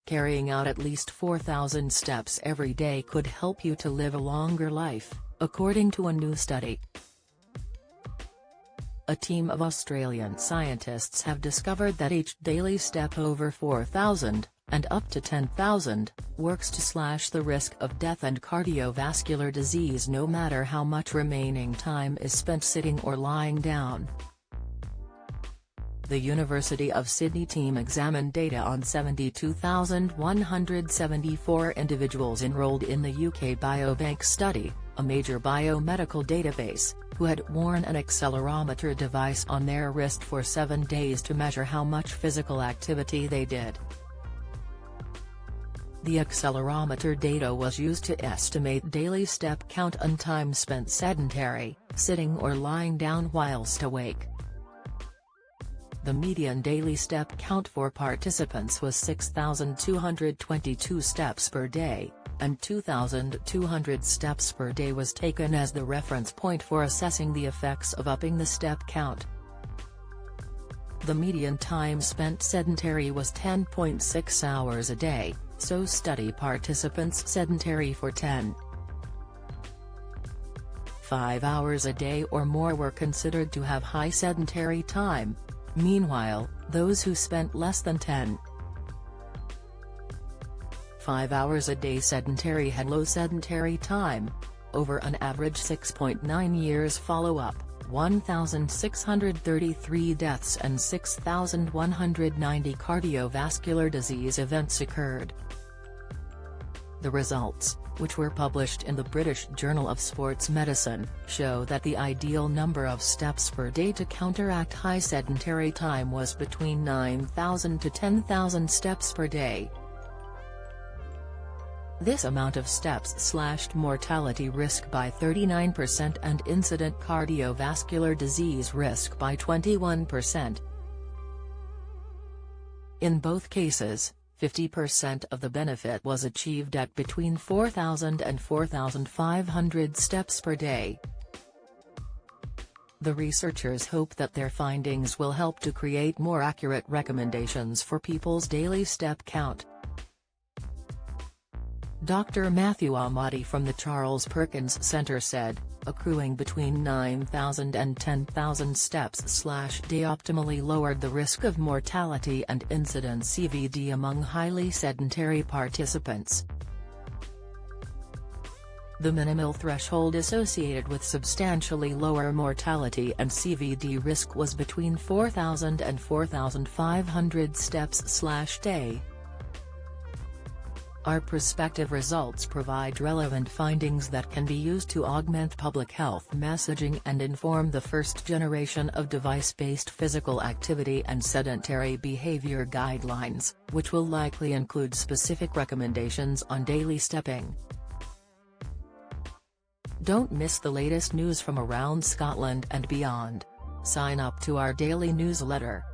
carrying out at least 4,000 steps every day could help you to live a longer life, according to a new study. A team of Australian scientists have discovered that each daily step over 4,000, and up to 10,000, works to slash the risk of death and cardiovascular disease no matter how much remaining time is spent sitting or lying down. The University of Sydney team examined data on 72,174 individuals enrolled in the UK Biobank study, a major biomedical database, who had worn an accelerometer device on their wrist for 7 days to measure how much physical activity they did. The accelerometer data was used to estimate daily step count and time spent sedentary, sitting or lying down whilst awake. The median daily step count for participants was 6,222 steps per day, and 2,200 steps per day was taken as the reference point for assessing the effects of upping the step count. The median time spent sedentary was 10.6 hours a day, so study participants sedentary for 10.5 hours a day or more were considered to have high sedentary time. Meanwhile, those who spent less than 10.5 hours a day sedentary had low sedentary time. Over an average 6.9 years follow-up, 1,633 deaths and 6,190 cardiovascular disease events occurred. The results, which were published in the British Journal of Sports Medicine, show that the ideal number of steps per day to counteract high sedentary time was between 9,000 to 10,000 steps per day. This amount of steps slashed mortality risk by 39% and incident cardiovascular disease risk by 21%. In both cases, 50% of the benefit was achieved at between 4,000 and 4,500 steps per day. The researchers hope that their findings will help to create more accurate recommendations for people's daily step count. Dr. Matthew Ahmadi from the Charles Perkins Center said, accruing between 9,000 and 10,000 steps/day optimally lowered the risk of mortality and incident CVD among highly sedentary participants. The minimal threshold associated with substantially lower mortality and CVD risk was between 4,000 and 4,500 steps/day. Our prospective results provide relevant findings that can be used to augment public health messaging and inform the first generation of device-based physical activity and sedentary behavior guidelines, which will likely include specific recommendations on daily stepping. Don't miss the latest news from around Scotland and beyond. Sign up to our daily newsletter.